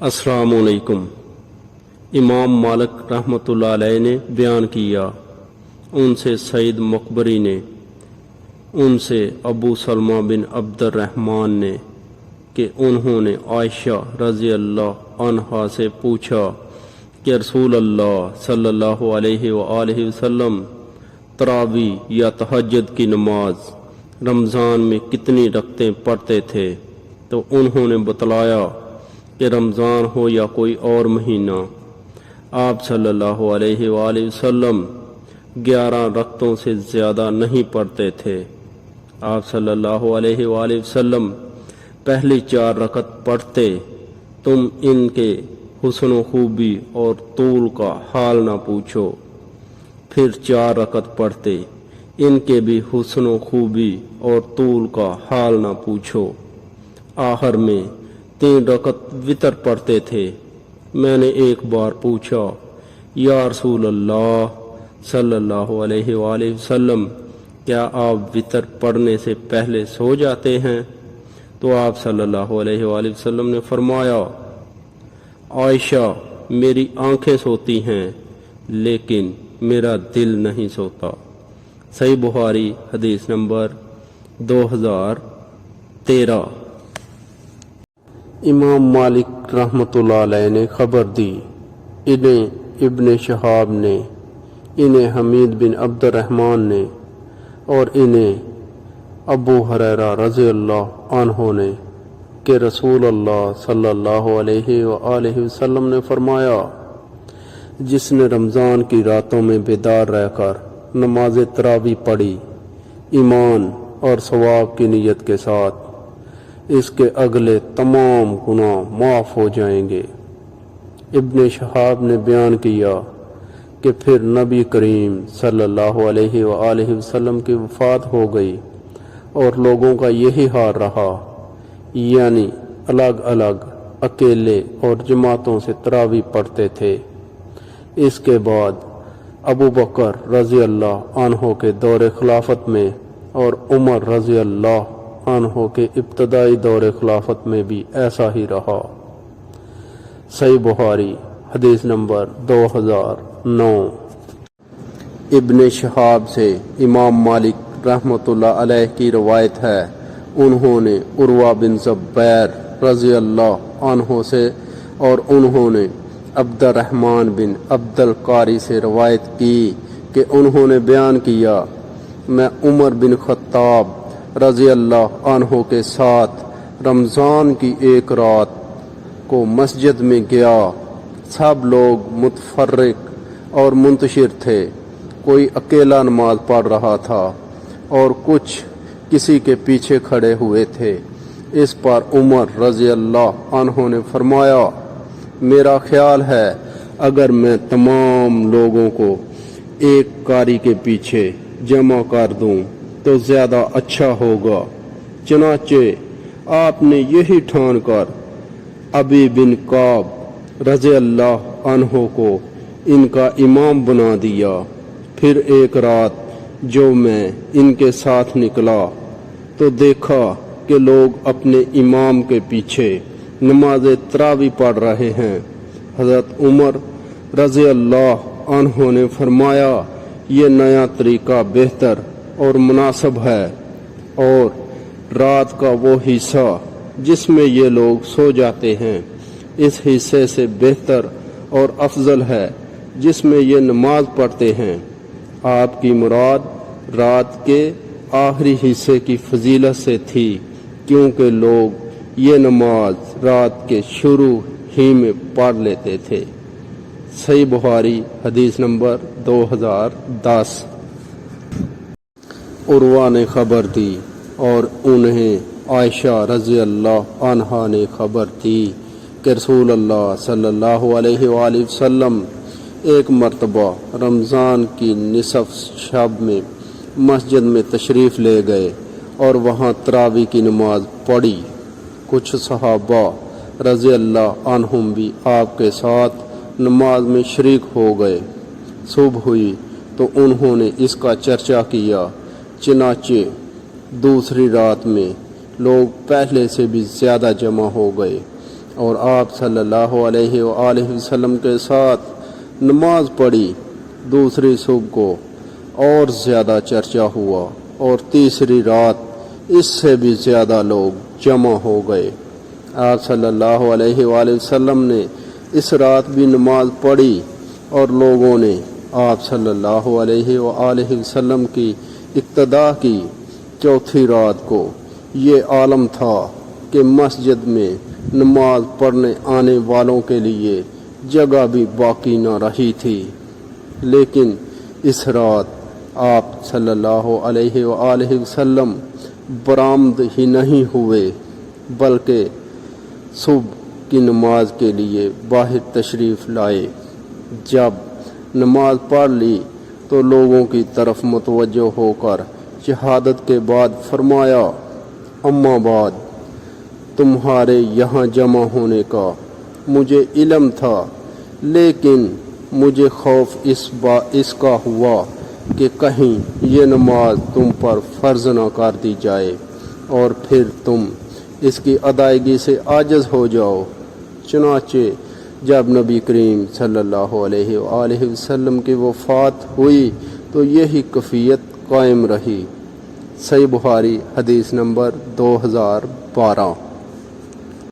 السلام علیکم۔ امام مالک رحمۃ اللہ علیہ نے بیان کیا، ان سے سعید مقبری نے، ان سے ابو سلمہ بن عبد الرحمن نے کہ انہوں نے عائشہ رضی اللہ عنہا سے پوچھا کہ رسول اللہ صلی اللہ علیہ وآلہ وسلم تراویح یا تہجد کی نماز رمضان میں کتنی رکعتیں پڑھتے تھے، تو انہوں نے بتلایا کہ رمضان ہو یا کوئی اور مہینہ آپ صلی اللہ علیہ وآلہ وسلم 11 رکعتوں سے زیادہ نہیں پڑھتے تھے۔ آپ صلی اللہ علیہ وآلہ وسلم پہلی 4 رکعت پڑھتے، تم ان کے حسن و خوبی اور طول کا حال نہ پوچھو، پھر 4 رکعت پڑھتے، ان کے بھی حسن و خوبی اور طول کا حال نہ پوچھو، آخر میں 3 رکعت وتر پڑھتے تھے۔ میں نے ایک بار پوچھا، یا رسول اللہ صلی اللہ علیہ وآلہ وسلم، کیا آپ وتر پڑھنے سے پہلے سو جاتے ہیں؟ تو آپ صلی اللہ علیہ وآلہ وسلم نے فرمایا، عائشہ میری آنکھیں سوتی ہیں لیکن میرا دل نہیں سوتا۔ صحیح بخاری حدیث نمبر 2013۔ امام مالک رحمۃ اللہ علیہ نے خبر دی، انہیں ابن شہاب نے، انہیں حمید بن عبد الرحمن نے، اور انہیں ابو ہریرہ رضی اللہ عنہ نے کہ رسول اللہ صلی اللہ علیہ وآلہ وسلم نے فرمایا، جس نے رمضان کی راتوں میں بیدار رہ کر نماز تراویح پڑھی ایمان اور ثواب کی نیت کے ساتھ، اس کے اگلے تمام گناہ معاف ہو جائیں گے۔ ابن شہاب نے بیان کیا کہ پھر نبی کریم صلی اللہ علیہ وآلہ وسلم کی وفات ہو گئی اور لوگوں کا یہی حال رہا، یعنی الگ الگ، اکیلے اور جماعتوں سے تراویح پڑھتے تھے۔ اس کے بعد ابو بکر رضی اللہ عنہ کے دور خلافت میں اور عمر رضی اللہ عنہ کے ابتدائی دور خلافت میں بھی ایسا ہی رہا۔ صحیح بخاری حدیث نمبر 2009۔ ابن شہاب سے امام مالک رحمۃ اللہ علیہ کی روایت ہے، انہوں نے عروہ بن زبیر رضی اللہ عنہ سے اور انہوں نے عبد الرحمن بن عبد القاری سے روایت کی کہ انہوں نے بیان کیا، میں عمر بن خطاب رضی اللہ عنہ کے ساتھ رمضان کی ایک رات کو مسجد میں گیا، سب لوگ متفرق اور منتشر تھے، کوئی اکیلا نماز پڑھ رہا تھا اور کچھ کسی کے پیچھے کھڑے ہوئے تھے۔ اس پر عمر رضی اللہ عنہ نے فرمایا، میرا خیال ہے اگر میں تمام لوگوں کو ایک قاری کے پیچھے جمع کر دوں تو زیادہ اچھا ہوگا، چنانچہ آپ نے یہی ٹھان کر ابی بن کعب رضی اللہ عنہ کو ان کا امام بنا دیا۔ پھر ایک رات جو میں ان کے ساتھ نکلا تو دیکھا کہ لوگ اپنے امام کے پیچھے نماز تراویح پڑھ رہے ہیں۔ حضرت عمر رضی اللہ عنہ نے فرمایا، یہ نیا طریقہ بہتر اور مناسب ہے، اور رات کا وہ حصہ جس میں یہ لوگ سو جاتے ہیں اس حصے سے بہتر اور افضل ہے جس میں یہ نماز پڑھتے ہیں۔ آپ کی مراد رات کے آخری حصے کی فضیلت سے تھی، کیونکہ لوگ یہ نماز رات کے شروع ہی میں پڑھ لیتے تھے۔ صحیح بخاری حدیث نمبر 2010۔ عروہ نے خبر دی اور انہیں عائشہ رضی اللہ عنہا نے خبر دی کہ رسول اللہ صلی اللہ علیہ وآلہ وسلم ایک مرتبہ رمضان کی نصف شب میں مسجد میں تشریف لے گئے اور وہاں تراویح کی نماز پڑھی۔ کچھ صحابہ رضی اللہ عنہم بھی آپ کے ساتھ نماز میں شریک ہو گئے۔ صبح ہوئی تو انہوں نے اس کا چرچا کیا، چنانچہ دوسری رات میں لوگ پہلے سے بھی زیادہ جمع ہو گئے۔ اور آپ صلی اللہ علیہ وآلہ وسلم کے ساتھ نماز پڑھی۔ دوسری صبح کو اور زیادہ چرچا ہوا اور تیسری رات اس سے بھی زیادہ لوگ جمع ہو گئے۔ آپ صلی اللہ علیہ وآلہ وسلم نے اس رات بھی نماز پڑھی اور لوگوں نے آپ صلی اللہ علیہ وآلہ وسلم کی اقتداء کی۔ چوتھی رات کو یہ عالم تھا کہ مسجد میں نماز پڑھنے آنے والوں کے لیے جگہ بھی باقی نہ رہی تھی، لیکن اس رات آپ صلی اللہ علیہ وآلہ وسلم برآمد ہی نہیں ہوئے بلکہ صبح کی نماز کے لیے باہر تشریف لائے۔ جب نماز پڑھ لی تو لوگوں کی طرف متوجہ ہو کر شہادت کے بعد فرمایا، اما بعد، تمہارے یہاں جمع ہونے کا مجھے علم تھا، لیکن مجھے خوف اس کا ہوا کہ کہیں یہ نماز تم پر فرض نہ کر دی جائے اور پھر تم اس کی ادائیگی سے عاجز ہو جاؤ۔ چنانچہ جب نبی کریم صلی اللہ علیہ وآلہ وسلم کی وفات ہوئی تو یہی کیفیت قائم رہی۔ صحیح بخاری حدیث نمبر 2012۔